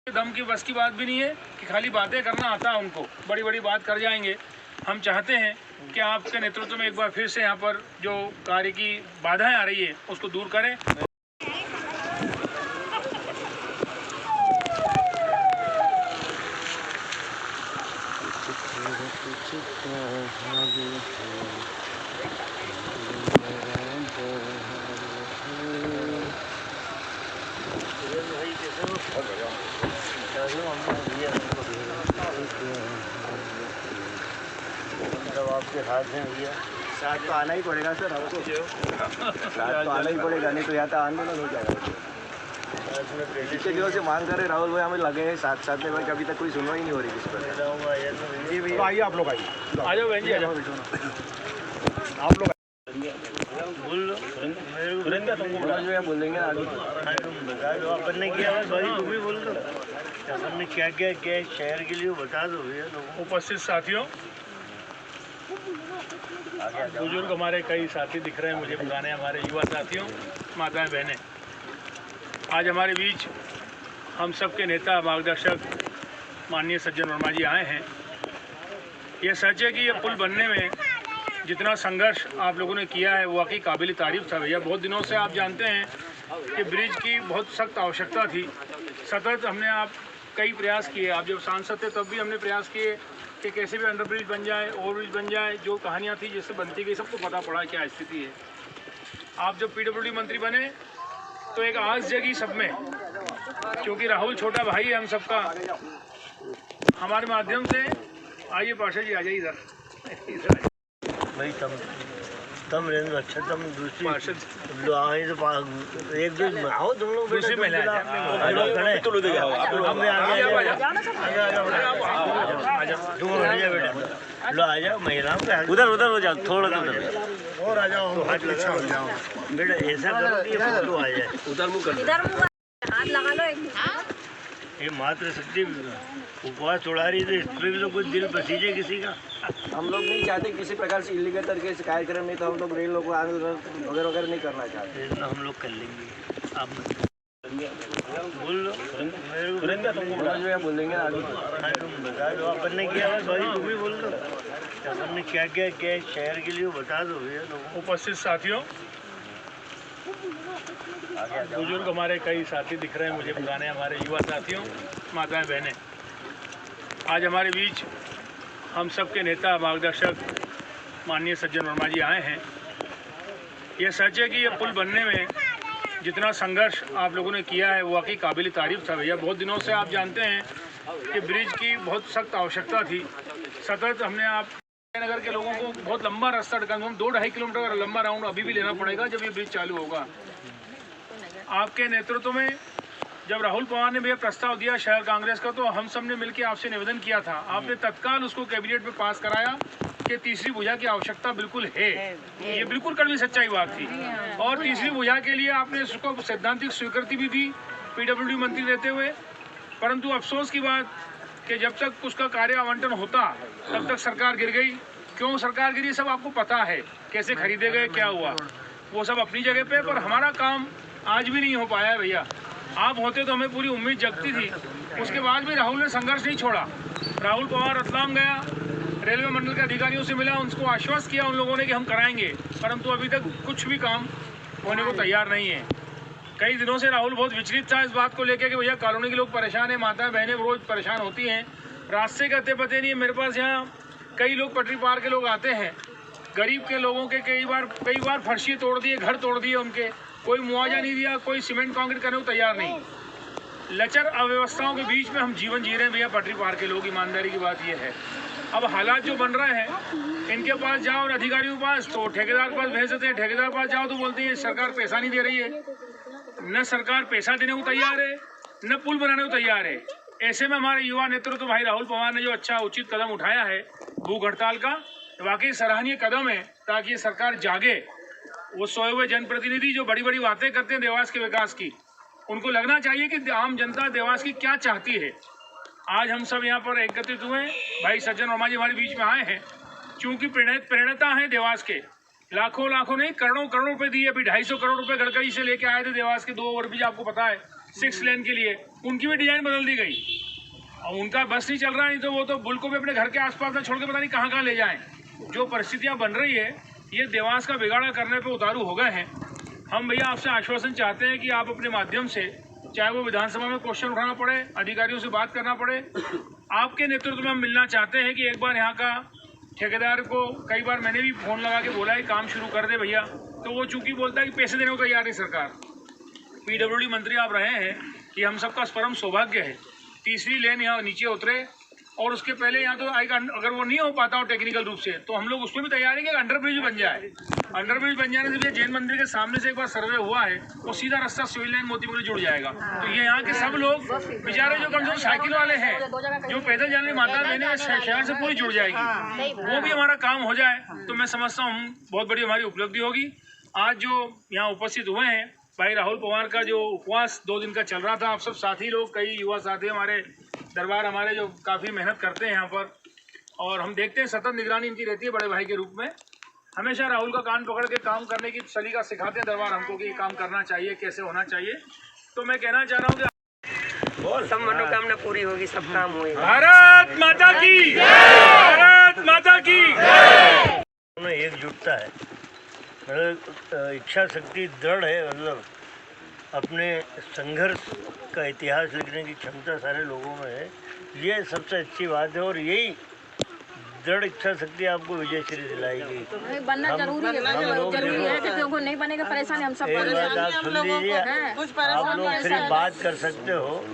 दम की बस की बात भी नहीं है कि खाली बातें करना आता है उनको, बड़ी बड़ी बात कर जाएंगे। हम चाहते हैं कि आपके नेतृत्व में एक बार फिर से यहाँ पर जो कार्य की बाधाएं आ रही है उसको दूर करें। आपके हाथ में भैया साथ तो आना ही पड़ेगा सर, आपको साथ तो आना ही पड़ेगा, नहीं तो यहाँ तो आंदोलन हो जाएगा। इसके दिनों से मांग कर रहे राहुल भाई, हमें लगे हैं साथ साथ में भाई, अभी तक कोई सुनवाई नहीं हो रही इस पर। जी भैया आइए, आप लोग आइए, आ जाओ बहन जी, आ जाओ आप लोग बोल देंगे आगे। अपन ने किया भाई, तुम ही बोल दो अपन ने क्या क्या किया शहर के लिए, बता दो भैया लोगों। उपस्थित साथियों, बुजुर्ग हमारे कई साथी दिख रहे हैं मुझे, पुराने हमारे युवा साथियों, माताएं बहनें, आज हमारे बीच हम सब के नेता मार्गदर्शक माननीय सज्जन वर्मा जी आए हैं। ये सच है कि ये पुल बनने में जितना संघर्ष आप लोगों ने किया है वो वाकई काबिल तारीफ था भैया। बहुत दिनों से आप जानते हैं कि ब्रिज की बहुत सख्त आवश्यकता थी। सतत हमने आप कई प्रयास किए, आप जब सांसद थे तब भी हमने प्रयास किए कि कैसे भी अंडर ब्रिज बन जाए, ओवर ब्रिज बन जाए। जो कहानियाँ थी जिससे बनती गई सबको पता पड़ा क्या स्थिति है। आप जब PWD मंत्री बने तो एक आस जगी सब में, क्योंकि राहुल छोटा भाई है हम सबका। हमारे माध्यम से आइए पार्षद जी, आ जाइए इधर भाई तम रेंज अच्छा, तम दूसरी पार्षद लो आए तो एक दो आओ तुम लोग, दूसरी महिला लो आ जाओ महिलाओं के उधर उधर हो जाओ, थोड़ा उधर और आ जाओ, हाथ अच्छा हो जाओ बेटा, ऐसा करो कि फोटो आ जाए। उधर मुँह कर, इधर हाथ लगा लो एक। ये मात्र शक्ति उपवास तोड़ा रही, तो इस पर भी तो कुछ दिल पसीजे किसी का। हम लोग नहीं चाहते किसी प्रकार से इलीगल तरीके से कार्यक्रम में, तो हम लोग रेल लोग आंदोलन वगैरह वगैरह नहीं करना चाहते। इतना हम लोग कर लेंगे, आप बोल लो बोल देंगे आगे। हाँ तुम बता दो, अपन ने किया भाई तुम ही बोल दो अपन ने क्या क्या किया शहर के लिए, बता दो भैया लोगों। उपस्थित साथियों, बुजुर्ग हमारे कई साथी दिख रहे हैं मुझे, पुराने हमारे युवा साथियों, माताएं बहनें, आज हमारे बीच हम सब के नेता मार्गदर्शक माननीय सज्जन वर्मा जी आए हैं। ये सच है कि ये पुल बनने में जितना संघर्ष आप लोगों ने किया है वो वाकई काबिल तारीफ था भैया। बहुत दिनों से आप जानते हैं कि ब्रिज की बहुत सख्त आवश्यकता थी। सतत हमने आप नगर के लोगों को बहुत लंबा रास्ता, कम 2-2.5 किलोमीटर का लंबा राउंड अभी भी लेना पड़ेगा जब ये ब्रिज चालू होगा। आपके नेतृत्व में जब राहुल पवार ने भैया प्रस्ताव दिया शहर कांग्रेस का, तो हम सब ने मिलकर आपसे निवेदन किया था। आपने तत्काल उसको कैबिनेट में पास कराया कि तीसरी भुजा की आवश्यकता बिल्कुल है। ये बिल्कुल कड़वी सच्चाई बात थी। और तीसरी भुजा के लिए आपने उसको सैद्धांतिक स्वीकृति भी दी PWD मंत्री रहते हुए। परंतु अफसोस की बात कि जब तक उसका कार्य आवंटन होता तब तक सरकार गिर गई। क्यों सरकार गिरी सब आपको पता है, कैसे खरीदे गए, क्या हुआ, वो सब अपनी जगह पे। पर हमारा काम आज भी नहीं हो पाया है भैया। आप होते तो हमें पूरी उम्मीद जगती थी। उसके बाद भी राहुल ने संघर्ष नहीं छोड़ा। राहुल पवार रतलाम गया, रेलवे मंडल के अधिकारियों से मिला, उनको आश्वस्त किया उन लोगों ने कि हम कराएंगे, परंतु अभी तक कुछ भी काम होने को तैयार नहीं है। कई दिनों से राहुल बहुत विचलित था इस बात को लेकर कि भैया कॉलोनी के लोग परेशान हैं, माताएं बहनें रोज परेशान होती हैं, रास्ते का पते नहीं है। मेरे पास यहाँ कई लोग पटरी पार के लोग आते हैं, गरीब के लोगों के कई बार फर्शी तोड़ दिए, घर तोड़ दिए उनके, कोई मुआवजा नहीं दिया, कोई सीमेंट कंक्रीट करने को तैयार नहीं। लचर अव्यवस्थाओं के बीच में हम जीवन जी रहे हैं भैया पटरी पार के लोग। ईमानदारी की बात यह है। अब हालात जो बन रहे हैं, इनके पास जाओ और अधिकारियों के पास, तो ठेकेदार के पास भेज देते हैं। ठेकेदार के पास जाओ तो बोलते हैं सरकार पैसा नहीं दे रही है। न सरकार पैसा देने को तैयार है, न पुल बनाने को तैयार है। ऐसे में हमारे युवा नेतृत्व भाई राहुल पवार ने जो अच्छा उचित कदम उठाया है भूख हड़ताल का, वाकई सराहनीय कदम है, ताकि ये सरकार जागे। वो सोए हुए जनप्रतिनिधि जो बड़ी बड़ी बातें करते हैं देवास के विकास की, उनको लगना चाहिए कि आम जनता देवास की क्या चाहती है। आज हम सब यहाँ पर एकत्रित हुए, भाई सज्जन वर्मा जी हमारे बीच में आए हैं, क्योंकि प्रणेता हैं देवास के। लाखों नहीं, करोड़ों रुपए दिए। अभी 250 करोड़ रुपए गडकरी से लेके आए थे देवास के 2 ओवरब्रिज, आपको पता है 6 लेन के लिए, उनकी भी डिजाइन बदल दी गई। अब उनका बस नहीं चल रहा, नहीं तो वो तो बुल को भी अपने घर के आसपास में छोड़ के पता नहीं कहाँ कहाँ ले जाएं। जो परिस्थितियाँ बन रही है, ये देवास का बिगाड़ा करने पे उतारू हो गए हैं। हम भैया आपसे आश्वासन चाहते हैं कि आप अपने माध्यम से, चाहे वो विधानसभा में क्वेश्चन उठाना पड़े, अधिकारियों से बात करना पड़े, आपके नेतृत्व में हम मिलना चाहते हैं कि एक बार यहाँ का ठेकेदार को, कई बार मैंने भी फ़ोन लगा के बोला है काम शुरू कर दे भैया, तो वो चूंकि बोलता है कि पैसे देने को तैयार नहीं सरकार। PWD मंत्री आप रहे हैं, ये हम सबका परम सौभाग्य है। तीसरी लेन यहाँ नीचे उतरे, और उसके पहले यहाँ तो अगर वो नहीं हो पाता हो टेक्निकल रूप से, तो हम लोग उसमें भी तैयार हैं कि अंडर ब्रिज बन जाए। अंडर ब्रिज बन जाने से भी जैन मंदिर के सामने से एक बार सर्वे हुआ है, वो सीधा रास्ता सिविल लाइन मोतीपुर जुड़ जाएगा। तो ये यहाँ के सब लोग बेचारे जो कमजोर साइकिल वाले हैं, जो पैदल जाने माता बहने शहर से पूरी जुड़ जाएगी, वो भी हमारा काम हो जाए, तो मैं समझता हूँ बहुत बड़ी हमारी उपलब्धि होगी। आज जो यहाँ उपस्थित हुए हैं, भाई राहुल पवार का जो उपवास 2 दिन का चल रहा था, आप सब साथी लोग, कई युवा साथी हमारे दरबार हमारे जो काफ़ी मेहनत करते हैं यहाँ पर, और हम देखते हैं सतत निगरानी इनकी रहती है बड़े भाई के रूप में। हमेशा राहुल का कान पकड़ के काम करने की सलीका सिखाते हैं दरबार हमको कि ये काम करना चाहिए, कैसे होना चाहिए। तो मैं कहना चाह रहा हूँ कि सब मनोकामना पूरी होगी, सब काम होगा। भारत माता की, भारत माता की। एकजुटता है, मतलब इच्छा शक्ति दृढ़ है, मतलब अपने संघर्ष का इतिहास लिखने की क्षमता सारे लोगों में है। ये सबसे अच्छी बात है, और यही दृढ़ इच्छा शक्ति आपको विजय श्री दिलाएगी। बनना जरूरी है, जरूरी है कि क्योंकि नहीं बनेगा परेशानी हम सब। एक बात आप सुन लीजिए, आप लोग सिर्फ बात कर सकते हो।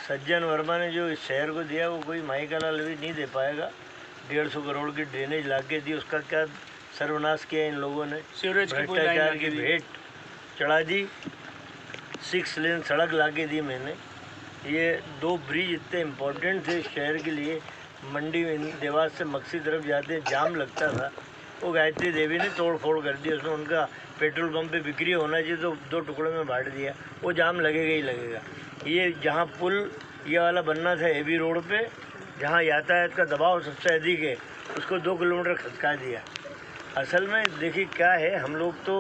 सज्जन वर्मा ने जो इस शहर को दिया वो कोई माई का लाल भी नहीं दे पाएगा। 150 करोड़ की ड्रेनेज ला के दी, उसका क्या सर्वनाश किया इन लोगों ने। भ्रष्टाचार की भेंट चढ़ा दी। 6 लेन सड़क ला के दी मैंने। ये 2 ब्रिज इतने इम्पोर्टेंट थे शहर के लिए। मंडी में देवास से मक्सी तरफ जाते जाम लगता था, वो गायत्री देवी ने तोड़ फोड़ कर दी। उसमें उनका पेट्रोल पंप पे बिक्री होना चाहिए तो 2 टुकड़ों में बांट दिया। वो जाम लगेगा ही लगेगा। ये जहाँ पुल ये वाला बनना था हेवी रोड पे, जहाँ यातायात का दबाव सबसे अधिक है, उसको 2 किलोमीटर खसका दिया। असल में देखिए क्या है, हम लोग तो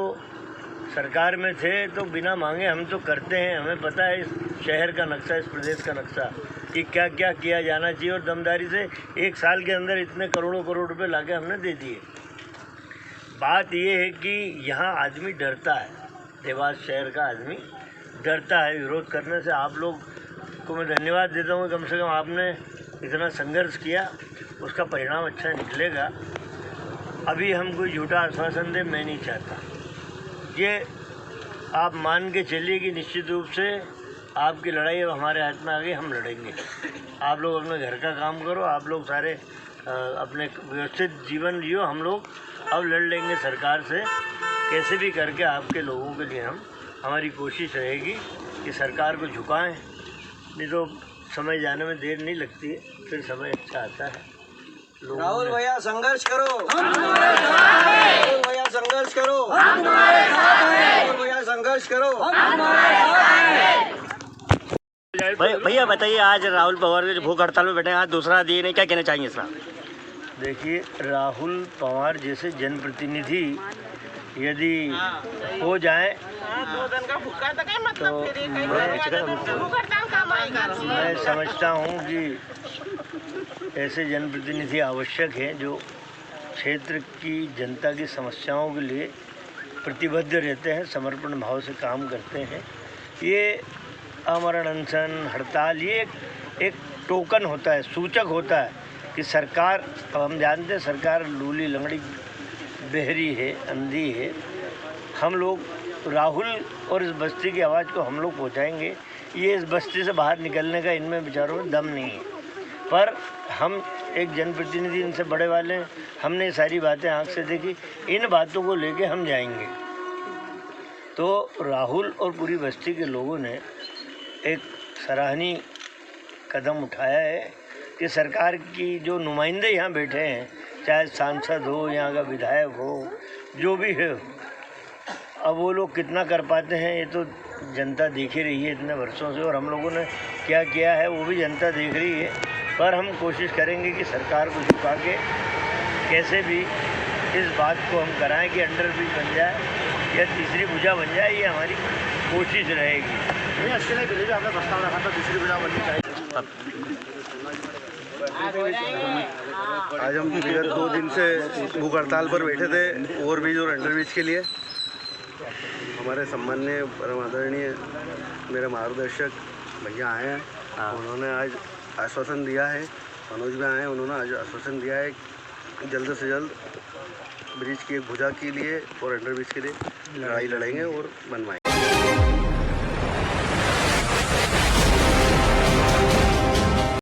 सरकार में थे तो बिना मांगे हम तो करते हैं। हमें पता है इस शहर का नक्शा, इस प्रदेश का नक्शा, कि क्या क्या किया जाना चाहिए, और दमदारी से 1 साल के अंदर इतने करोड़ों करोड़ रुपए लाके हमने दे दिए। बात ये है कि यहाँ आदमी डरता है, देवास शहर का आदमी डरता है विरोध करने से। आप लोग को मैं धन्यवाद देता हूँ, कम से कम आपने इतना संघर्ष किया, उसका परिणाम अच्छा निकलेगा। अभी हम कोई झूठा आश्वासन दे मैं नहीं चाहता। ये आप मान के चलिए कि निश्चित रूप से आपकी लड़ाई अब हमारे हाथ में आ गई, हम लड़ेंगे। आप लोग अपने घर का काम करो, आप लोग सारे अपने व्यवस्थित जीवन जियो। हम लोग अब लड़ लेंगे सरकार से, कैसे भी करके आपके लोगों के लिए हमारी कोशिश रहेगी कि सरकार को झुकाएं। नहीं तो समय जाने में देर नहीं लगती है, फिर समय अच्छा आता है। राहुल भैया संघर्ष करो, राहुल भैया संघर्ष करो, राहुल भैया संघर्ष करो। भैया बताइए, आज राहुल पवार जो भूख हड़ताल में बैठे हैं, आज दूसरा दिन है, क्या कहना चाहेंगे इसका? देखिए, राहुल पवार जैसे जनप्रतिनिधि यदि हो जाए तो मैं समझता हूँ कि ऐसे जनप्रतिनिधि आवश्यक हैं जो क्षेत्र की जनता की समस्याओं के लिए प्रतिबद्ध रहते हैं, समर्पण भाव से काम करते हैं। ये आमरण अनशन हड़ताल ये एक टोकन होता है, सूचक होता है कि सरकार, हम जानते हैं सरकार लूली लंगड़ी बहरी है, अंधी है। हम लोग राहुल और इस बस्ती की आवाज़ को हम लोग पहुँचाएँगे। ये इस बस्ती से बाहर निकलने का इनमें बेचारों में दम नहीं है, पर हम एक जनप्रतिनिधि इनसे बड़े वाले हैं, हमने सारी बातें आँख से देखी, इन बातों को लेके हम जाएंगे। तो राहुल और पूरी बस्ती के लोगों ने एक सराहनीय कदम उठाया है कि सरकार की जो नुमाइंदे यहाँ बैठे हैं, चाहे सांसद हो, यहाँ का विधायक हो, जो भी है, अब वो लोग कितना कर पाते हैं ये तो जनता देख ही रही है इतने वर्षों से, और हम लोगों ने क्या किया है वो भी जनता देख रही है। पर हम कोशिश करेंगे कि सरकार को झुका के कैसे भी इस बात को हम कराएं कि अंडर ब्रिज बन जाए या तीसरी भुजा बन जाए, ये हमारी कोशिश रहेगी। नहीं इसके लिए पहले भी आपने प्रस्ताव रखा था दूसरी भुजा बननी चाहिए। आज हम विगत 2 दिन से भूख हड़ताल पर बैठे थे ओवरब्रिज और अंडरब्रिज के लिए। हमारे सम्माननीय परम आदरणीय मेरे मार्गदर्शक भैया आए हैं, उन्होंने आज आश्वासन दिया है, मनोज भी आए हैं, उन्होंने आज आश्वासन दिया है कि जल्द से जल्द ब्रिज की एक भुजा के लिए और अंडरब्रिज के लिए लड़ाई लड़ेंगे और बनवाएंगे।